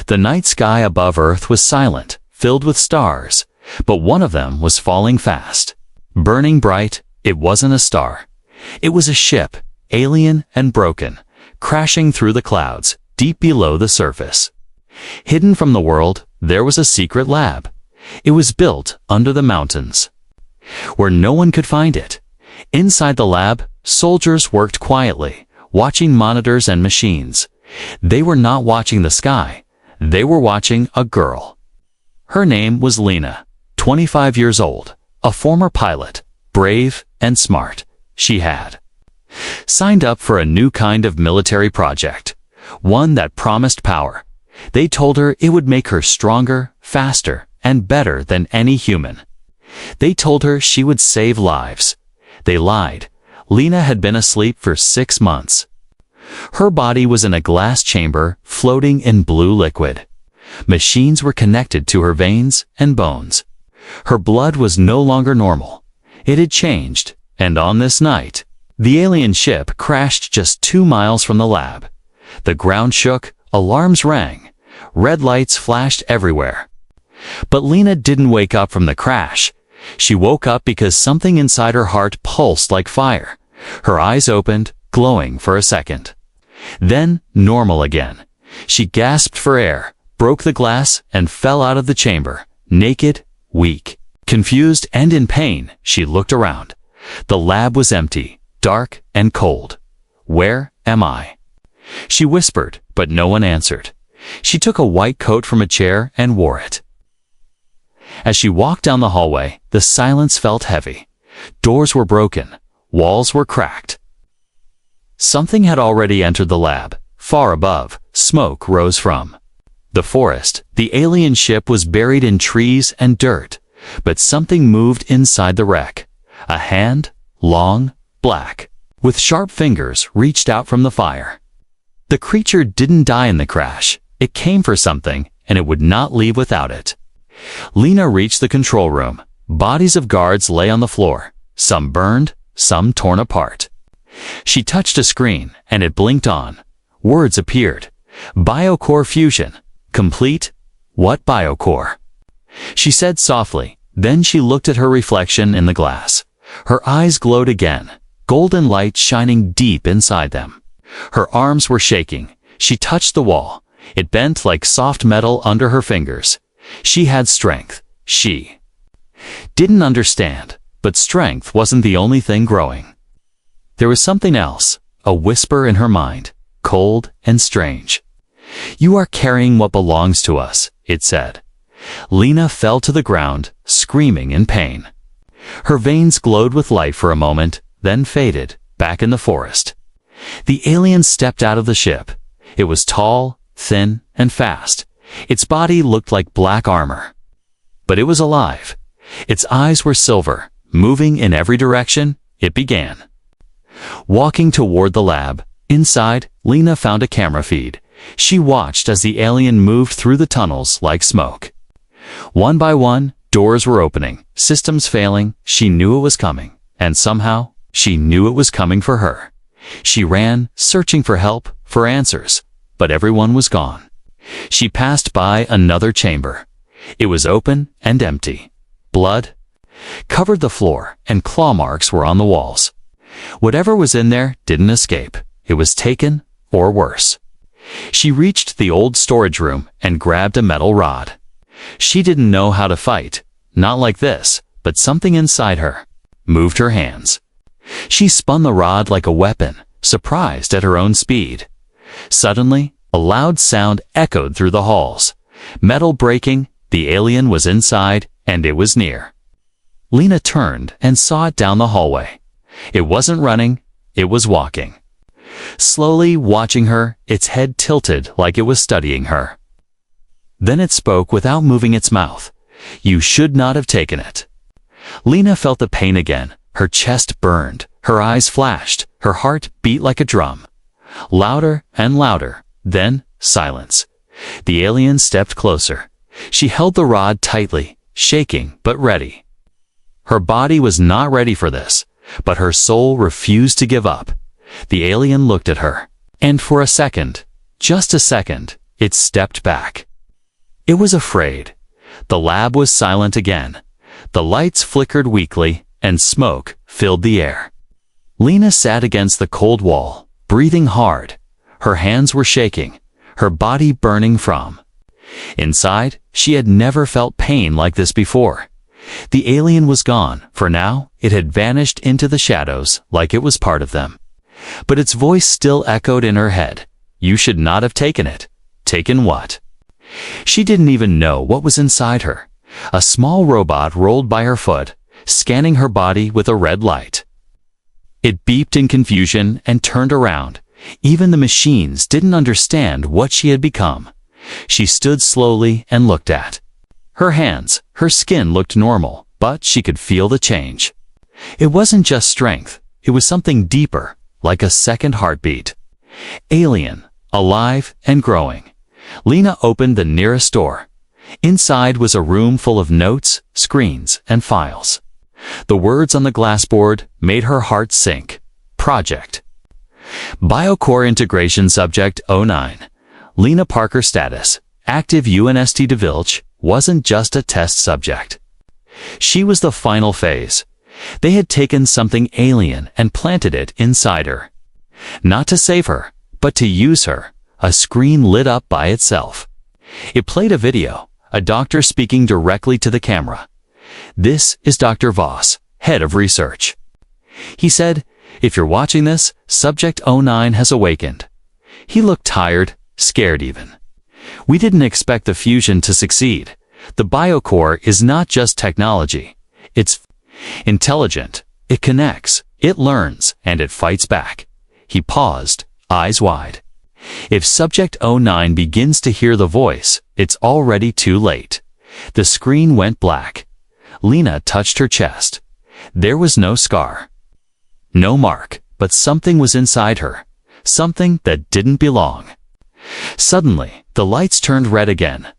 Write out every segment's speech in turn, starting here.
The night sky above Earth was silent, filled with stars, but one of them was falling fast. Burning bright, it wasn't a star. It was a ship, alien and broken, crashing through the clouds, deep below the surface. Hidden from the world, there was a secret lab. It was built under the mountains, where no one could find it. Inside the lab, soldiers worked quietly, watching monitors and machines. They were not watching the sky. They were watching a girl. Her name was Lena, 25 years old, a former pilot, brave and smart. She had signed up for a new kind of military project, one that promised power. They told her it would make her stronger, faster, and better than any human. They told her she would save lives. They lied. Lena had been asleep for 6 months. Her body was in a glass chamber floating in blue liquid. Machines were connected to her veins and bones. Her blood was no longer normal. It had changed, and on this night, the alien ship crashed just 2 miles from the lab. The ground shook, alarms rang, red lights flashed everywhere. But Lena didn't wake up from the crash. She woke up because something inside her heart pulsed like fire. Her eyes opened, glowing for a second. Then, normal again. She gasped for air, broke the glass, and fell out of the chamber, naked, weak. Confused and in pain, she looked around. The lab was empty, dark and cold. Where am I? She whispered, but no one answered. She took a white coat from a chair and wore it. As she walked down the hallway, the silence felt heavy. Doors were broken. Walls were cracked. Something had already entered the lab. Far above, smoke rose from the forest. The alien ship was buried in trees and dirt, but something moved inside the wreck. A hand, long, black, with sharp fingers, reached out from the fire. The creature didn't die in the crash. It came for something, and it would not leave without it. Lena reached the control room. Bodies of guards lay on the floor, some burned, some torn apart. She touched a screen, and it blinked on. Words appeared. Biocore fusion. Complete? What biocore? She said softly. Then she looked at her reflection in the glass. Her eyes glowed again, golden light shining deep inside them. Her arms were shaking. She touched the wall. It bent like soft metal under her fingers. She had strength. She didn't understand, but strength wasn't the only thing growing. There was something else, a whisper in her mind, cold and strange. You are carrying what belongs to us, it said. Lena fell to the ground, screaming in pain. Her veins glowed with light for a moment, then faded, back in the forest. The alien stepped out of the ship. It was tall, thin, and fast. Its body looked like black armor. But it was alive. Its eyes were silver, moving in every direction. It began walking toward the lab. Inside, Lena found a camera feed. She watched as the alien moved through the tunnels like smoke. One by one, doors were opening, systems failing. She knew it was coming, and somehow, she knew it was coming for her. She ran, searching for help, for answers, but everyone was gone. She passed by another chamber. It was open and empty. Blood covered the floor, and claw marks were on the walls. Whatever was in there didn't escape. It was taken, or worse. She reached the old storage room and grabbed a metal rod. She didn't know how to fight, not like this, but something inside her moved her hands. She spun the rod like a weapon, surprised at her own speed. Suddenly, a loud sound echoed through the halls. Metal breaking, the alien was inside, and it was near. Lena turned and saw it down the hallway. It wasn't running, it was walking. Slowly watching her, its head tilted like it was studying her. Then it spoke without moving its mouth. You should not have taken it. Lena felt the pain again. Her chest burned, her eyes flashed, her heart beat like a drum. Louder and louder, then silence. The alien stepped closer. She held the rod tightly, shaking but ready. Her body was not ready for this, but her soul refused to give up. The alien looked at her, and for a second, just a second, it stepped back. It was afraid. The lab was silent again. The lights flickered weakly, and smoke filled the air. Lena sat against the cold wall, breathing hard. Her hands were shaking, her body burning from. Inside, she had never felt pain like this before. The alien was gone, for now it had vanished into the shadows like it was part of them. But its voice still echoed in her head. You should not have taken it. Taken what? She didn't even know what was inside her. A small robot rolled by her foot, scanning her body with a red light. It beeped in confusion and turned around. Even the machines didn't understand what she had become. She stood slowly and looked at her hands. Her skin looked normal, but she could feel the change. It wasn't just strength. It was something deeper, like a second heartbeat. Alien, alive and growing. Lena opened the nearest door. Inside was a room full of notes, screens, and files. The words on the glassboard made her heart sink. Project. Biocore Integration Subject 09. Lena Parker status. Active UNST DeVilch wasn't just a test subject. She was the final phase. They had taken something alien and planted it inside her. Not to save her, but to use her. A screen lit up by itself. It played a video, a doctor speaking directly to the camera. This is Dr. Voss, head of research. He said, if you're watching this, Subject 09 has awakened. He looked tired, scared even. We didn't expect the fusion to succeed. The biocore is not just technology. It's intelligent. It connects, it learns, and it fights back. He paused, eyes wide. If Subject 09 begins to hear the voice, it's already too late. The screen went black. Lena touched her chest. There was no scar. No mark, but something was inside her. Something that didn't belong. Suddenly, the lights turned red again.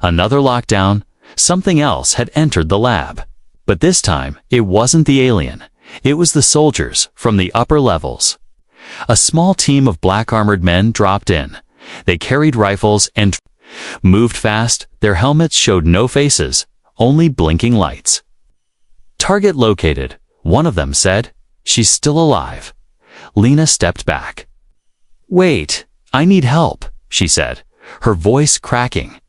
Another lockdown. Something else had entered the lab. But this time, it wasn't the alien. It was the soldiers from the upper levels. A small team of black-armored men dropped in. They carried rifles and moved fast. Their helmets showed no faces, only blinking lights. Target located, one of them said. She's still alive. Lena stepped back. Wait, I need help, she said, her voice cracking.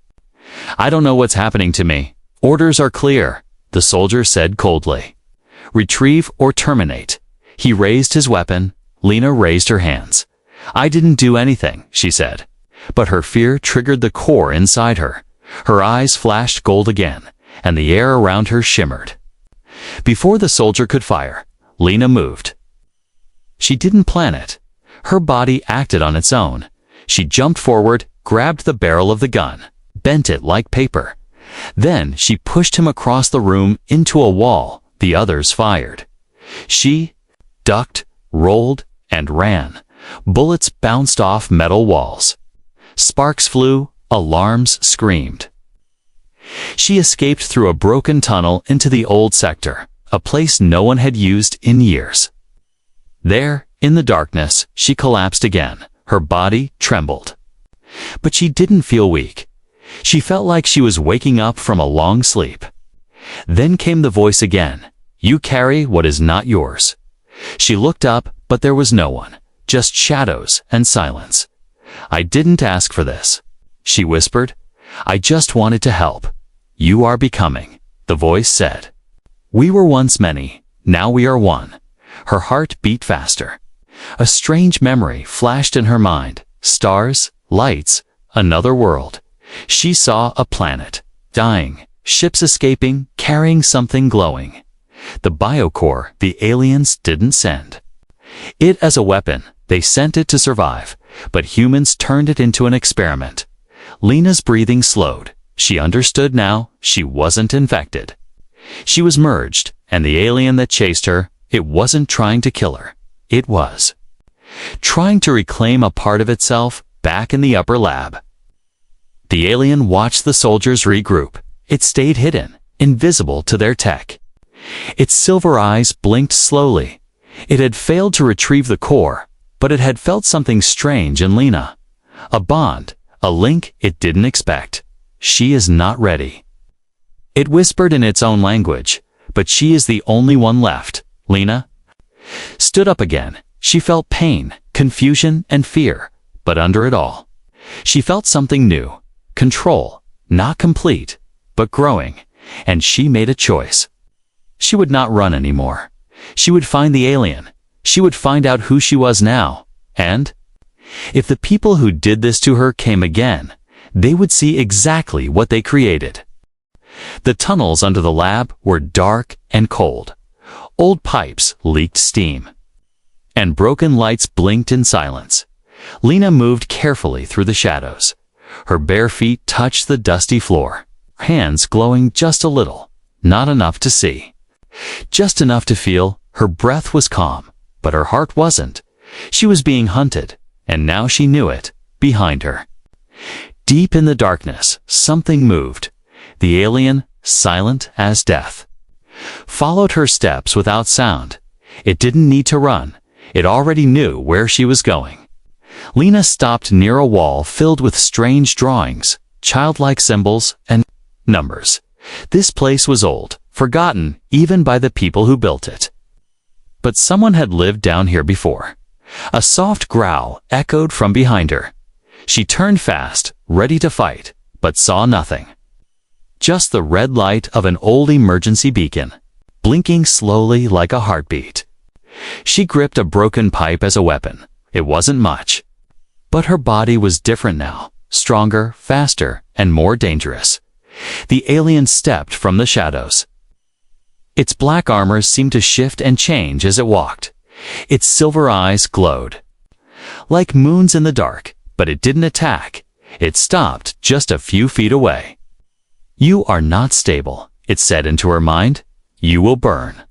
I don't know what's happening to me. Orders are clear, the soldier said coldly. Retrieve or terminate. He raised his weapon. Lena raised her hands. I didn't do anything, she said. But her fear triggered the core inside her. Her eyes flashed gold again, and the air around her shimmered. Before the soldier could fire, Lena moved. She didn't plan it. Her body acted on its own. She jumped forward, grabbed the barrel of the gun, bent it like paper. Then she pushed him across the room into a wall. The others fired. She ducked, rolled, and ran. Bullets bounced off metal walls. Sparks flew, alarms screamed. She escaped through a broken tunnel into the old sector, a place no one had used in years. There, in the darkness, she collapsed again. Her body trembled. But she didn't feel weak. She felt like she was waking up from a long sleep. Then came the voice again. You carry what is not yours. She looked up, but there was no one, just shadows and silence. I didn't ask for this, she whispered. I just wanted to help. You are becoming, the voice said. We were once many, now we are one. Her heart beat faster. A strange memory flashed in her mind. Stars, lights, another world. She saw a planet, dying, ships escaping, carrying something glowing. The biocore the aliens didn't send it as a weapon. They sent it to survive, but humans turned it into an experiment. Lena's breathing slowed. She understood now. She wasn't infected. She was merged, and the alien that chased her, it wasn't trying to kill her. It was trying to reclaim a part of itself back in the upper lab. The alien watched the soldiers regroup. It stayed hidden, invisible to their tech. Its silver eyes blinked slowly. It had failed to retrieve the core, but it had felt something strange in Lena. A bond, a link it didn't expect. "She is not ready." It whispered in its own language, "But she is the only one left." Lena stood up again. She felt pain, confusion, and fear, but under it all, she felt something new. Control, not complete, but growing, and she made a choice. She would not run anymore. She would find the alien. She would find out who she was now, and if the people who did this to her came again, they would see exactly what they created. The tunnels under the lab were dark and cold. Old pipes leaked steam, and broken lights blinked in silence. Lena moved carefully through the shadows. Her bare feet touched the dusty floor, hands glowing just a little, not enough to see. Just enough to feel. Her breath was calm, but her heart wasn't. She was being hunted, and now she knew it, behind her. Deep in the darkness, something moved. The alien, silent as death, followed her steps without sound. It didn't need to run. It already knew where she was going. Lena stopped near a wall filled with strange drawings, childlike symbols, and numbers. This place was old, forgotten even by the people who built it. But someone had lived down here before. A soft growl echoed from behind her. She turned fast, ready to fight, but saw nothing. Just the red light of an old emergency beacon, blinking slowly like a heartbeat. She gripped a broken pipe as a weapon. It wasn't much. But her body was different now, stronger, faster, and more dangerous. The alien stepped from the shadows. Its black armor seemed to shift and change as it walked. Its silver eyes glowed like moons in the dark, but it didn't attack. It stopped just a few feet away. "You are not stable," it said into her mind. "You will burn."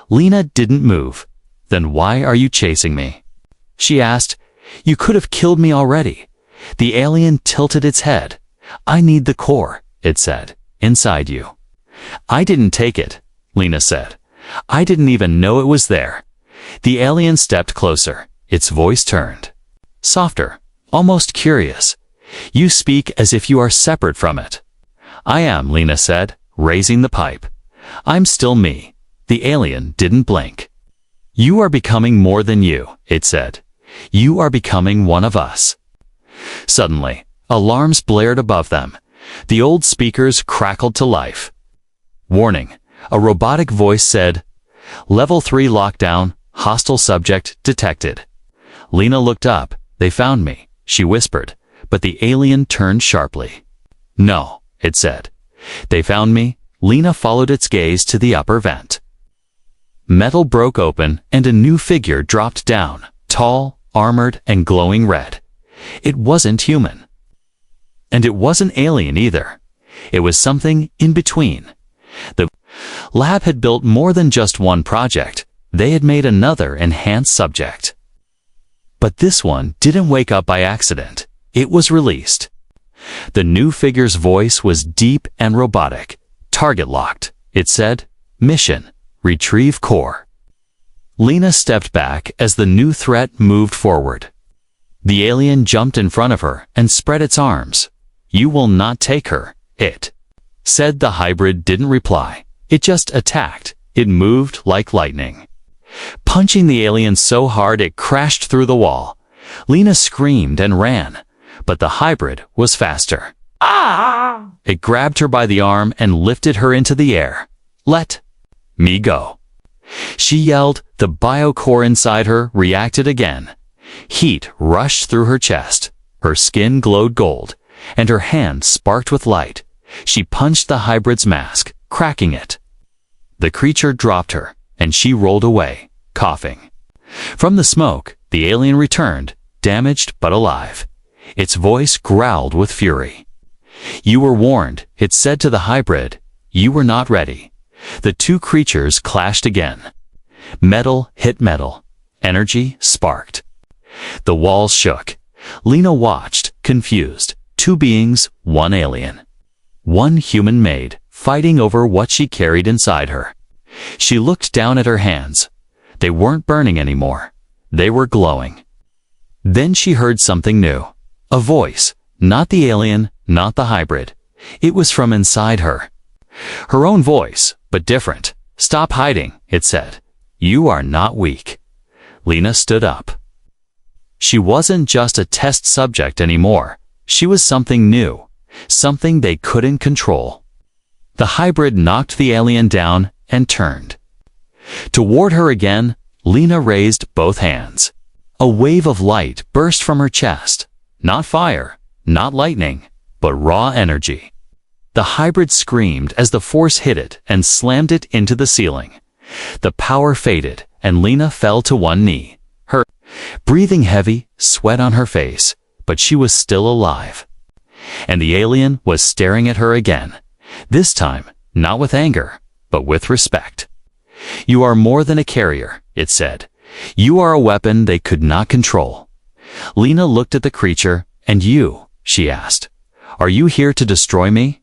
Lena didn't move. "Then why are you chasing me?" she asked. "You could have killed me already." The alien tilted its head. "I need the core," it said, "inside you." "I didn't take it," Lena said. "I didn't even know it was there." The alien stepped closer. Its voice turned softer, almost curious. "You speak as if you are separate from it." "I am," Lena said, raising the pipe. "I'm still me." The alien didn't blink. "You are becoming more than you," it said. "You are becoming one of us." Suddenly, alarms blared above them. The old speakers crackled to life. "Warning," a robotic voice said. "Level 3 lockdown, hostile subject detected." Lena looked up. "They found me," she whispered, but the alien turned sharply. "No," it said. "They found me." Lena followed its gaze to the upper vent. Metal broke open and a new figure dropped down, tall, armored, and glowing red. It wasn't human. And it wasn't alien either. It was something in between. The lab had built more than just one project. They had made another enhanced subject. But this one didn't wake up by accident. It was released. The new figure's voice was deep and robotic. "Target locked," it said. "Mission: retrieve core." Lena stepped back as the new threat moved forward. The alien jumped in front of her and spread its arms. "You will not take her," it said. The hybrid didn't reply. It just attacked. It moved like lightning, punching the alien so hard it crashed through the wall. Lena screamed and ran, but the hybrid was faster. "Ah!" It grabbed her by the arm and lifted her into the air. "Let me go," she yelled. The biocore inside her reacted again. Heat rushed through her chest. Her skin glowed gold, and her hand sparked with light. She punched the hybrid's mask, cracking it. The creature dropped her, and she rolled away, coughing. From the smoke, the alien returned, damaged but alive. Its voice growled with fury. "You were warned," it said to the hybrid. "You were not ready." The two creatures clashed again. Metal hit metal. Energy sparked. The walls shook. Lena watched, confused. Two beings, one alien. One human-made, fighting over what she carried inside her. She looked down at her hands. They weren't burning anymore. They were glowing. Then she heard something new. A voice. Not the alien, not the hybrid. It was from inside her. Her own voice, but different. "Stop hiding," it said. "You are not weak." Lena stood up. She wasn't just a test subject anymore. She was something new, something they couldn't control. The hybrid knocked the alien down and turned. Toward her again, Lena raised both hands. A wave of light burst from her chest. Not fire, not lightning, but raw energy. The hybrid screamed as the force hit it and slammed it into the ceiling. The power faded, and Lena fell to one knee. Her breathing heavy, sweat on her face, but she was still alive. And the alien was staring at her again. This time, not with anger, but with respect. "You are more than a carrier," it said. "You are a weapon they could not control." Lena looked at the creature. "And you?" she asked. "Are you here to destroy me?"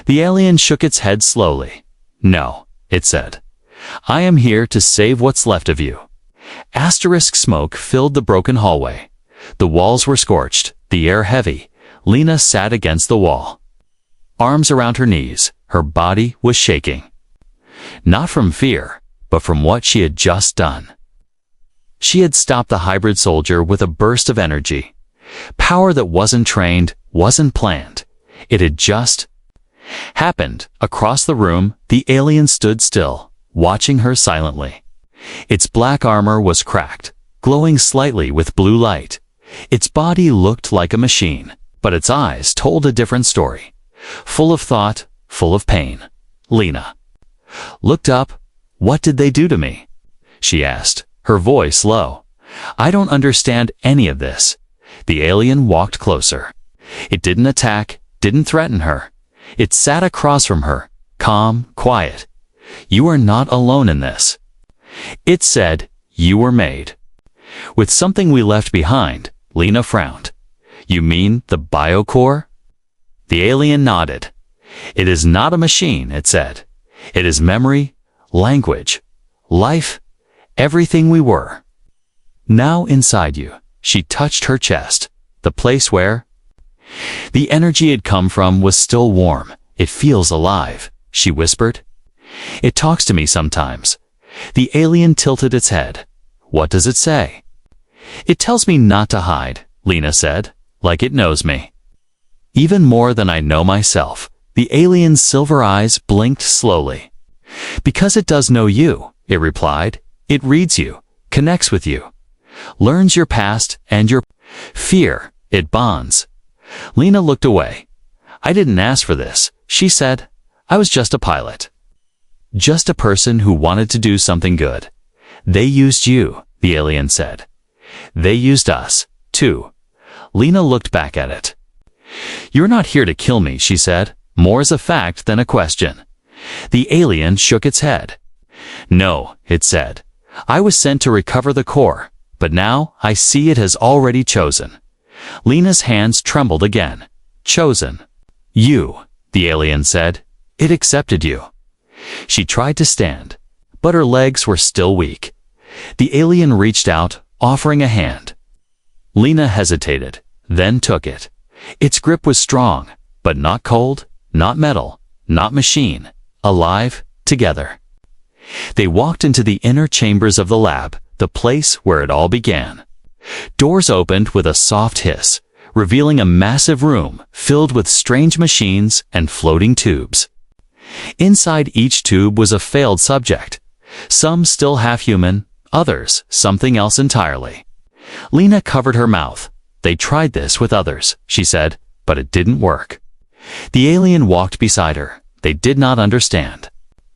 The alien shook its head slowly. "No," it said. "I am here to save what's left of you." Asterisk smoke filled the broken hallway. The walls were scorched, the air heavy. Lena sat against the wall. Arms around her knees, her body was shaking. Not from fear, but from what she had just done. She had stopped the hybrid soldier with a burst of energy. Power that wasn't trained, wasn't planned. It had just happened. Across the room, the alien stood still, watching her silently. Its black armor was cracked, glowing slightly with blue light. Its body looked like a machine, but its eyes told a different story. Full of thought, full of pain. Lena looked up. "What did they do to me?" she asked, her voice low. "I don't understand any of this." The alien walked closer. It didn't attack, didn't threaten her. It sat across from her, calm, quiet. "You are not alone in this." It said, "You were made with something we left behind." Lena frowned. "You mean the biocore?" The alien nodded. "It is not a machine," it said. "It is memory, language, life, everything we were. Now inside you." She touched her chest, the place where the energy had come from was still warm. "It feels alive," she whispered. "It talks to me sometimes." The alien tilted its head. "What does it say?" "It tells me not to hide," Lena said, "like it knows me. Even more than I know myself." The alien's silver eyes blinked slowly. "Because it does know you," it replied. "It reads you, connects with you, learns your past and your fear. It bonds." Lena looked away. "I didn't ask for this," she said. "I was just a pilot. Just a person who wanted to do something good." "They used you," the alien said. "They used us, too." Lena looked back at it. "You're not here to kill me," she said, more as a fact than a question. The alien shook its head. "No," it said. "I was sent to recover the core, but now I see it has already chosen." Lena's hands trembled again. "Chosen. You," the alien said. "It accepted you." She tried to stand, but her legs were still weak. The alien reached out, offering a hand. Lena hesitated, then took it. Its grip was strong, but not cold, not metal, not machine. Alive, together. They walked into the inner chambers of the lab, the place where it all began. Doors opened with a soft hiss, revealing a massive room filled with strange machines and floating tubes. Inside each tube was a failed subject, some still half-human, others something else entirely. Lena covered her mouth. "They tried this with others," she said, "but it didn't work." The alien walked beside her. They did not understand.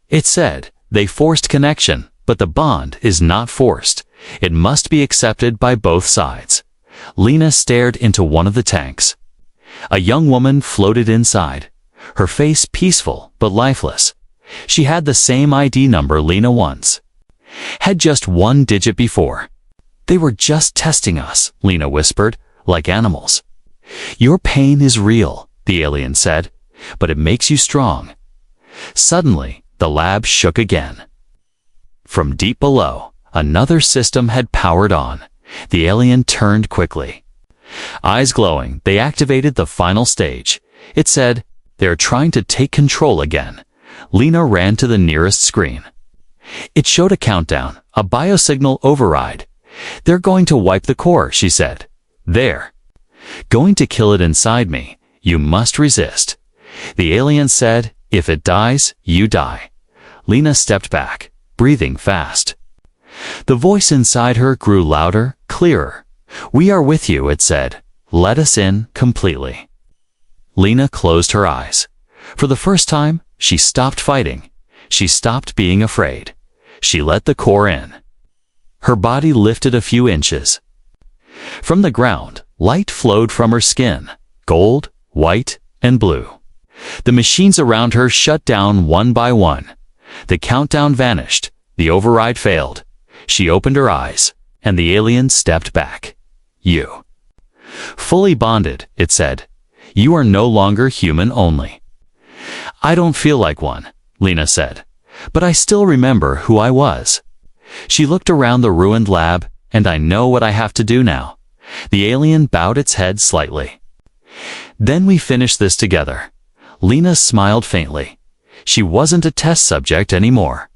It said, "They forced connection, but the bond is not forced. It must be accepted by both sides." Lena stared into one of the tanks. A young woman floated inside, her face peaceful but lifeless. She had the same ID number Lena once had, just one digit before. "They were just testing us," Lena whispered, "like animals." "Your pain is real," the alien said, "but it makes you strong." Suddenly, the lab shook again. From deep below, another system had powered on. The alien turned quickly. Eyes glowing, they activated the final stage. It said, They are trying to take control again. Lena ran to the nearest screen. It showed a countdown, a biosignal override. They're going to wipe the core, she said. There. Going to kill it inside me. You must resist. The alien said, if it dies, you die. Lena stepped back, breathing fast. The voice inside her grew louder, clearer. We are with you, it said. Let us in completely. Lena closed her eyes. For the first time, she stopped fighting. She stopped being afraid. She let the core in. Her body lifted a few inches. From the ground, light flowed from her skin, gold, white, and blue. The machines around her shut down one by one. The countdown vanished. The override failed. She opened her eyes, and the alien stepped back. You. Fully bonded, it said. You are no longer human only. I don't feel like one, Lena said, but I still remember who I was. She looked around the ruined lab, and I know what I have to do now. The alien bowed its head slightly. Then we finish this together. Lena smiled faintly. She wasn't a test subject anymore.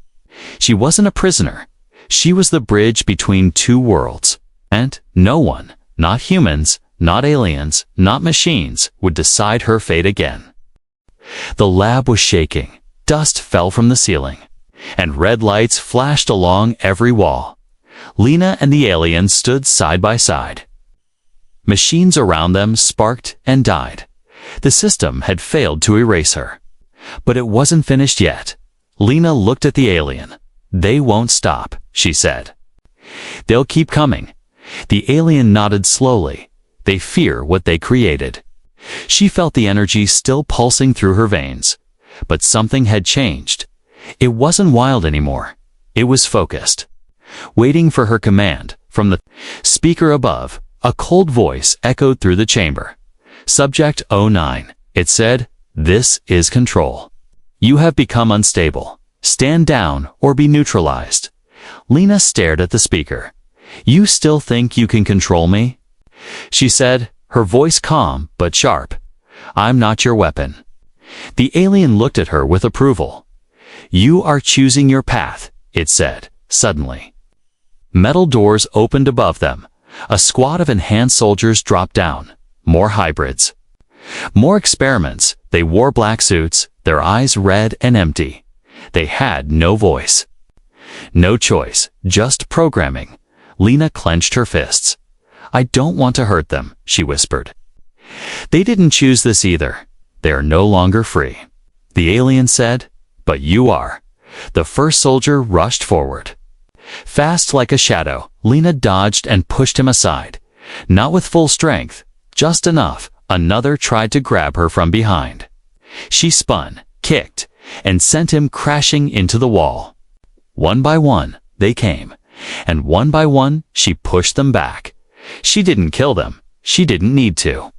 She wasn't a prisoner. She was the bridge between two worlds. And no one, not humans, not aliens, not machines, would decide her fate again. The lab was shaking. Dust fell from the ceiling, and red lights flashed along every wall. Lena and the alien stood side by side. Machines around them sparked and died. The system had failed to erase her. But it wasn't finished yet. Lena looked at the alien. They won't stop, she said. They'll keep coming. The alien nodded slowly. They fear what they created. She felt the energy still pulsing through her veins. But something had changed. It wasn't wild anymore. It was focused. Waiting for her command, from the speaker above, a cold voice echoed through the chamber. Subject 09, it said, this is control. You have become unstable. Stand down or be neutralized. Lena stared at the speaker. You still think you can control me? She said, her voice calm but sharp. I'm not your weapon. The alien looked at her with approval. You are choosing your path, it said, suddenly. Metal doors opened above them. A squad of enhanced soldiers dropped down. More hybrids. More experiments. They wore black suits, their eyes red and empty. They had no voice. No choice, just programming. Lena clenched her fists. I don't want to hurt them, she whispered. They didn't choose this either. They are no longer free. The alien said, but you are. The first soldier rushed forward. Fast like a shadow, Lena dodged and pushed him aside. Not with full strength, just enough. Another tried to grab her from behind. She spun, kicked, and sent him crashing into the wall. One by one, they came, and one by one, she pushed them back. She didn't kill them. She didn't need to.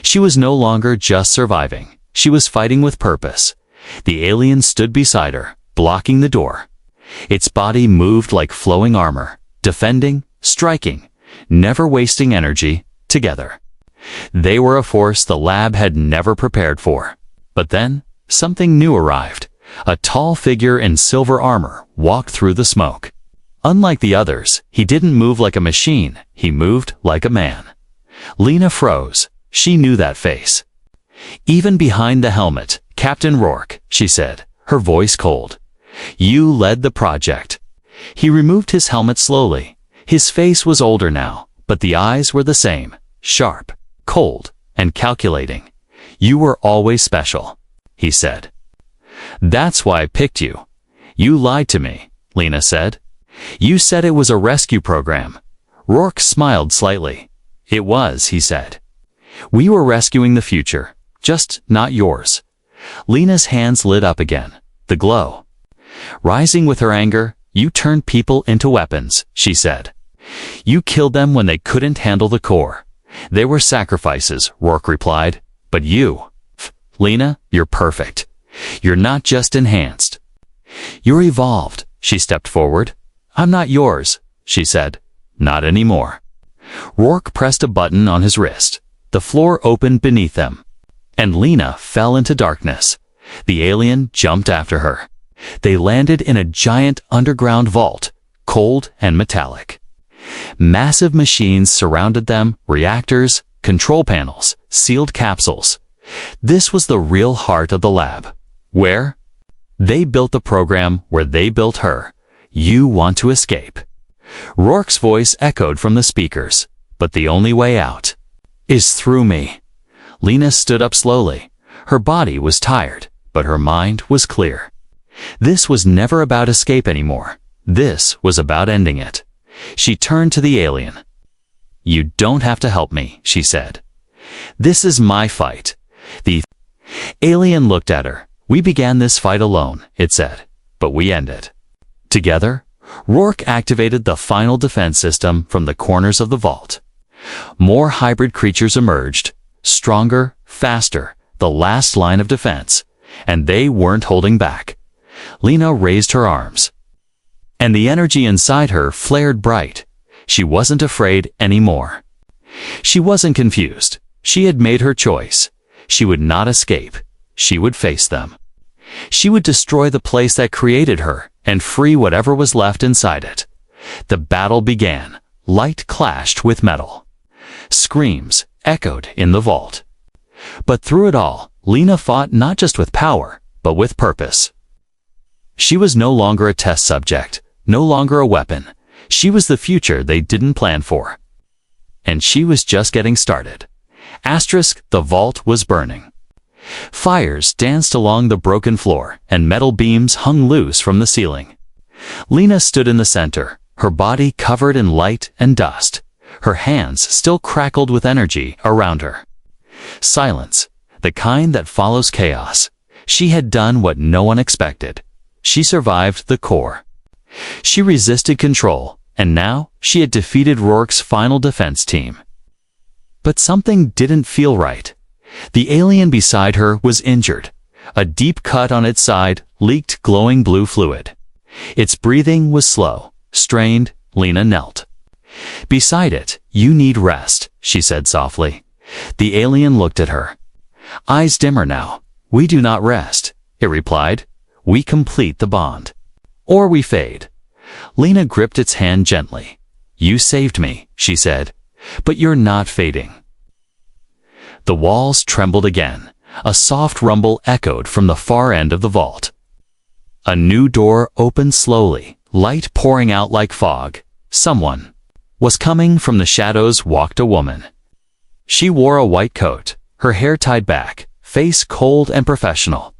She was no longer just surviving. She was fighting with purpose. The alien stood beside her, blocking the door. Its body moved like flowing armor, defending, striking, never wasting energy, together. They were a force the lab had never prepared for. But then, something new arrived. A tall figure in silver armor walked through the smoke. Unlike the others, he didn't move like a machine. He moved like a man. Lena froze. She knew that face. Even behind the helmet, Captain Rourke, she said, her voice cold. You led the project. He removed his helmet slowly. His face was older now, but the eyes were the same, sharp, cold, and calculating. You were always special, he said. That's why I picked you. You lied to me, Lena said. You said it was a rescue program. Rourke smiled slightly. It was, he said. We were rescuing the future, just not yours. Lena's hands lit up again, the glow. Rising with her anger, you turned people into weapons, she said. You killed them when they couldn't handle the core. They were sacrifices, Rourke replied. But you, Lena, you're perfect. You're not just enhanced. You're evolved, she stepped forward. I'm not yours, she said. Not anymore. Rourke pressed a button on his wrist. The floor opened beneath them. and Lena fell into darkness. The alien jumped after her. They landed in a giant underground vault, cold and metallic. Massive machines surrounded them, reactors, control panels, sealed capsules. This was the real heart of the lab. Where? They built the program where they built her. You want to escape. Rourke's voice echoed from the speakers, but the only way out is through me. Lena stood up slowly. Her body was tired, but her mind was clear. This was never about escape anymore. This was about ending it. She turned to the alien. You don't have to help me, she said. This is my fight. The alien looked at her. We began this fight alone, it said, but we end it together. Rourke activated the final defense system from the corners of the vault. More hybrid creatures emerged, stronger, faster, the last line of defense, and they weren't holding back. Lena raised her arms, and the energy inside her flared bright. She wasn't afraid anymore. She wasn't confused. She had made her choice. She would not escape. She would face them. She would destroy the place that created her and free whatever was left inside it. The battle began. Light clashed with metal. Screams echoed in the vault. But through it all, Lena fought not just with power, but with purpose. She was no longer a test subject, no longer a weapon. She was the future they didn't plan for. And she was just getting started. The vault was burning. Fires danced along the broken floor, and metal beams hung loose from the ceiling. Lena stood in the center, her body covered in light and dust. Her hands still crackled with energy around her. Silence, the kind that follows chaos. She had done what no one expected. She survived the core. She resisted control, and now she had defeated Rourke's final defense team. But something didn't feel right. The alien beside her was injured. A deep cut on its side leaked glowing blue fluid. Its breathing was slow, strained. Lena knelt. Beside it, you need rest, she said softly. The alien looked at her. Eyes dimmer now. We do not rest, it replied. We complete the bond. Or we fade. Lena gripped its hand gently. You saved me, she said, but you're not fading. The walls trembled again. A soft rumble echoed from the far end of the vault. A new door opened slowly, light pouring out like fog. Someone was coming. From the shadows walked a woman. She wore a white coat, her hair tied back, face cold and professional.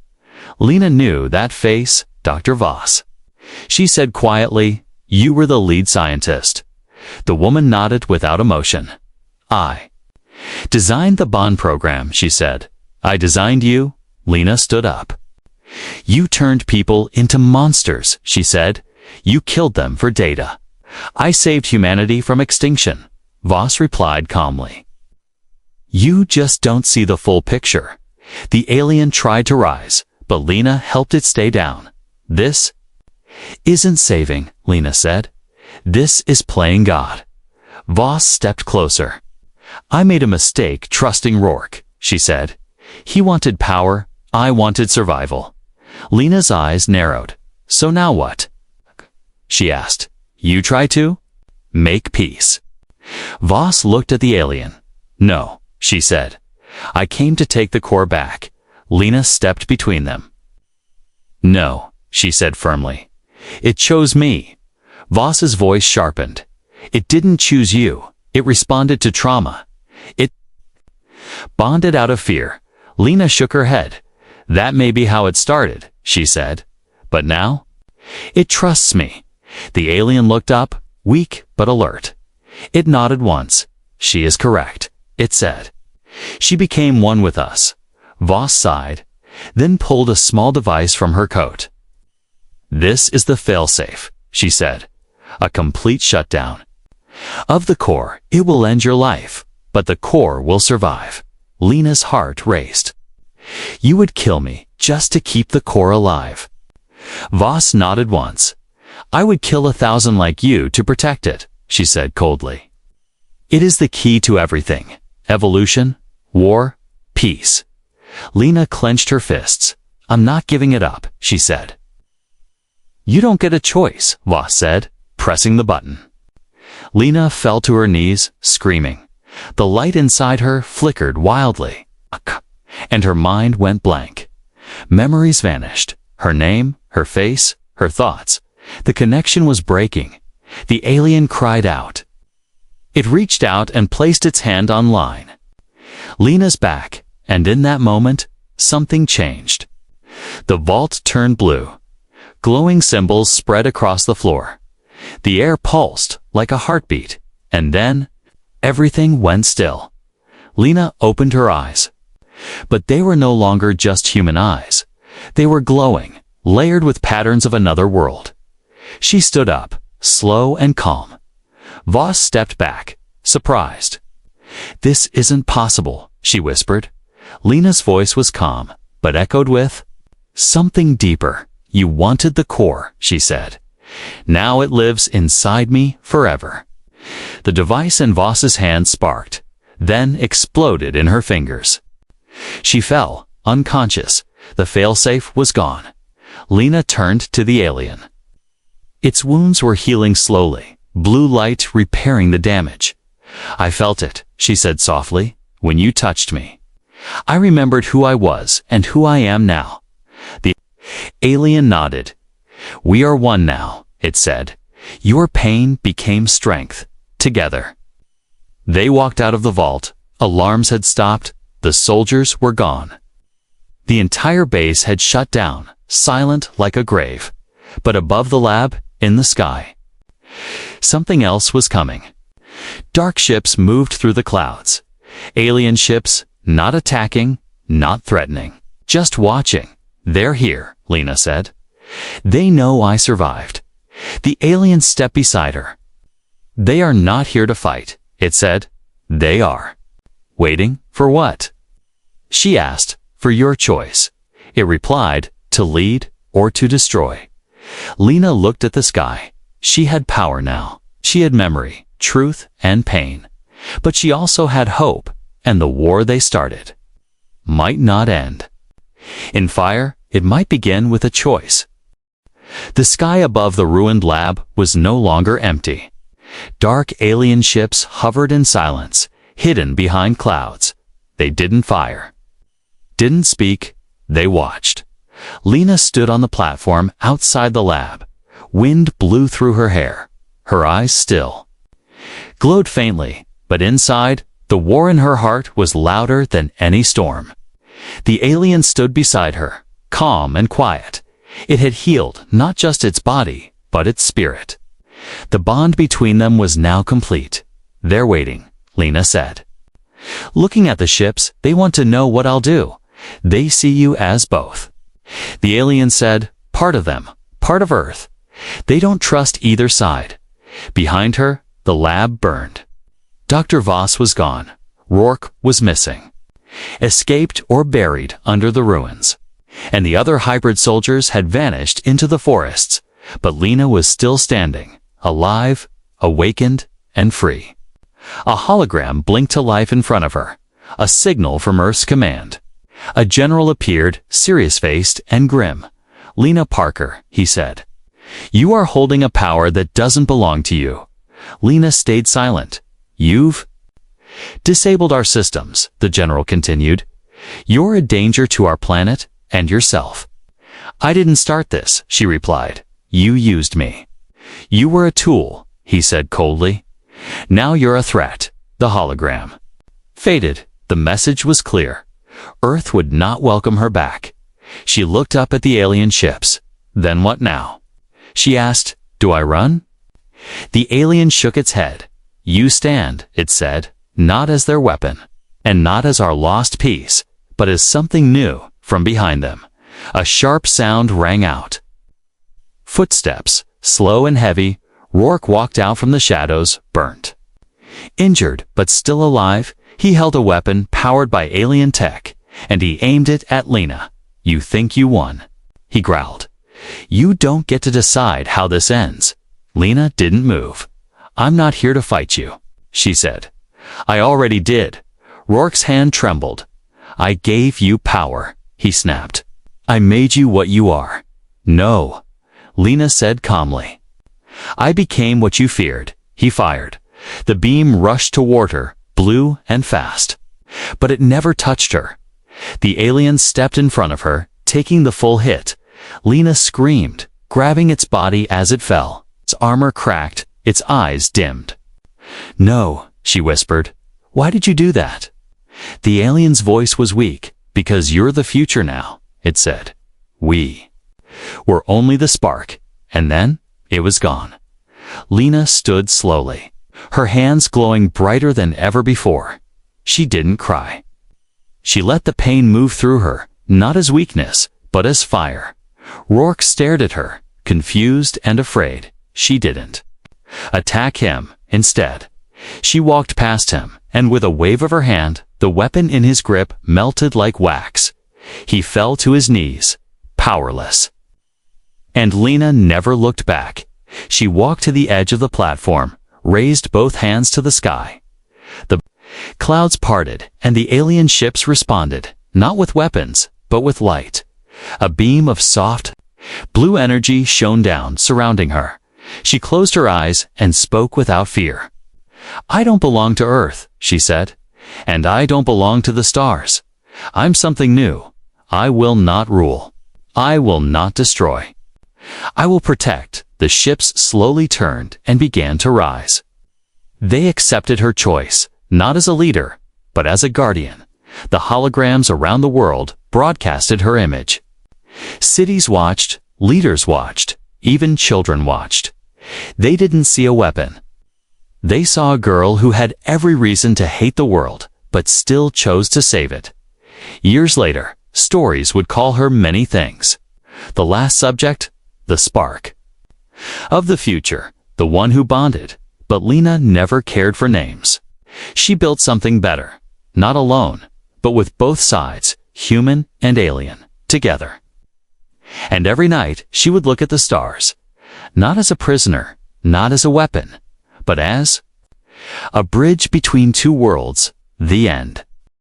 Lena knew that face, Dr. Voss. She said quietly, You were the lead scientist. The woman nodded without emotion. I designed the bond program, she said. I designed you. Lena stood up. You turned people into monsters, she said. You killed them for data. I saved humanity from extinction, Voss replied calmly. You just don't see the full picture. The alien tried to rise, but Lena helped it stay down. This isn't saving, Lena said. This is playing God. Voss stepped closer. I made a mistake trusting Rourke, she said. He wanted power, I wanted survival. Lena's eyes narrowed. So now what? She asked. You try to make peace. Voss looked at the alien. No, she said. I came to take the core back. Lena stepped between them. No, she said firmly. It chose me. Voss's voice sharpened. It didn't choose you. It responded to trauma. It bonded out of fear. Lena shook her head. That may be how it started, she said. But now? It trusts me. The alien looked up, weak but alert. It nodded once. She is correct, it said. She became one with us. Voss sighed, then pulled a small device from her coat. This is the failsafe, she said. A complete shutdown. Of the core, it will end your life, but the core will survive. Lena's heart raced. You would kill me just to keep the core alive. Voss nodded once. I would kill 1,000 like you to protect it, she said coldly. It is the key to everything. Evolution, war, peace. Lena clenched her fists. "I'm not giving it up," she said. "You don't get a choice," Voss said, pressing the button. Lena fell to her knees, screaming. The light inside her flickered wildly, and her mind went blank. Memories vanished. Her name, her face, her thoughts. The connection was breaking. The alien cried out. It reached out and placed its hand on line. Lena's back, and in that moment, something changed. The vault turned blue. Glowing symbols spread across the floor. The air pulsed like a heartbeat, and then everything went still. Lena opened her eyes. But they were no longer just human eyes. They were glowing, layered with patterns of another world. She stood up, slow and calm. Voss stepped back, surprised. "This isn't possible," she whispered. Lena's voice was calm, but echoed with something deeper. "You wanted the core," she said. "Now it lives inside me forever." The device in Voss's hand sparked, then exploded in her fingers. She fell, unconscious. The failsafe was gone. Lena turned to the alien. Its wounds were healing slowly, blue light repairing the damage. "I felt it," she said softly, "when you touched me. I remembered who I was and who I am now." The alien nodded. "We are one now," it said. "Your pain became strength. Together." They walked out of the vault. Alarms had stopped. The soldiers were gone. The entire base had shut down, silent like a grave. But above the lab, in the sky, something else was coming. Dark ships moved through the clouds. Alien ships, not attacking, not threatening, just watching. "They're here," Lena said. "They know I survived." The alien stepped beside her. "They are not here to fight," it said. "They are." "Waiting for what?" She asked. "For your choice." It replied, "To lead or to destroy." Lena looked at the sky. She had power now. She had memory, truth, and pain. But she also had hope, and the war they started might not end. In fire, it might begin with a choice. The sky above the ruined lab was no longer empty. Dark alien ships hovered in silence, hidden behind clouds. They didn't fire, didn't speak, they watched. Lena stood on the platform outside the lab. Wind blew through her hair. Her eyes still glowed faintly, but inside, the war in her heart was louder than any storm. The alien stood beside her, calm and quiet. It had healed not just its body, but its spirit. The bond between them was now complete. "They're waiting," Lena said. "Looking at the ships, they want to know what I'll do. They see you as both." The alien said, "Part of them, part of Earth. They don't trust either side." Behind her, the lab burned. Dr. Voss was gone. Rourke was missing. Escaped or buried under the ruins. And the other hybrid soldiers had vanished into the forests. But Lena was still standing, alive, awakened, and free. A hologram blinked to life in front of her. A signal from Earth's command. A general appeared, serious-faced and grim. "Lena Parker," he said. "You are holding a power that doesn't belong to you." Lena stayed silent. "You've disabled our systems," the general continued. "You're a danger to our planet and yourself." "I didn't start this," she replied. "You used me." "You were a tool," he said coldly. "Now you're a threat." The hologram faded. The message was clear. Earth would not welcome her back. She looked up at the alien ships. "Then what now?" she asked. "Do I run?" The alien shook its head. "You stand," it said, "not as their weapon, and not as our lost piece, but as something new." From behind them, a sharp sound rang out. Footsteps, slow and heavy. Rourke walked out from the shadows, burnt. Injured, but still alive, he held a weapon powered by alien tech, and he aimed it at Lena. "You think you won," he growled. "You don't get to decide how this ends." Lena didn't move. "I'm not here to fight you," she said. "I already did." Rourke's hand trembled. I gave you power, he snapped. I made you what you are. No, Lena said calmly. I became what you feared, he fired. The beam rushed toward her, blue and fast. But it never touched her. The alien stepped in front of her, taking the full hit. Lena screamed, grabbing its body as it fell. Its armor cracked, its eyes dimmed. No, she whispered. Why did you do that? The alien's voice was weak. Because you're the future now, it said. We were only the spark, and then it was gone. Lena stood slowly, her hands glowing brighter than ever before. She didn't cry. She let the pain move through her, not as weakness, but as fire. Rourke stared at her, confused and afraid. She didn't attack him. Instead, she walked past him, and with a wave of her hand, the weapon in his grip melted like wax. He fell to his knees, powerless. And Lena never looked back. She walked to the edge of the platform, raised both hands to the sky. The clouds parted, and the alien ships responded, not with weapons, but with light. A beam of soft, blue energy shone down, surrounding her. She closed her eyes and spoke without fear. I don't belong to Earth, she said, and I don't belong to the stars. I'm something new. I will not rule. I will not destroy. I will protect. The ships slowly turned and began to rise. They accepted her choice, not as a leader, but as a guardian. The holograms around the world broadcasted her image. Cities watched, leaders watched, even children watched. They didn't see a weapon. They saw a girl who had every reason to hate the world, but still chose to save it. Years later, stories would call her many things. The last subject, the spark. Of the future, the one who bonded, but Lena never cared for names. She built something better, not alone, but with both sides, human and alien, together. And every night she would look at the stars, not as a prisoner, not as a weapon, but as a bridge between two worlds. The end.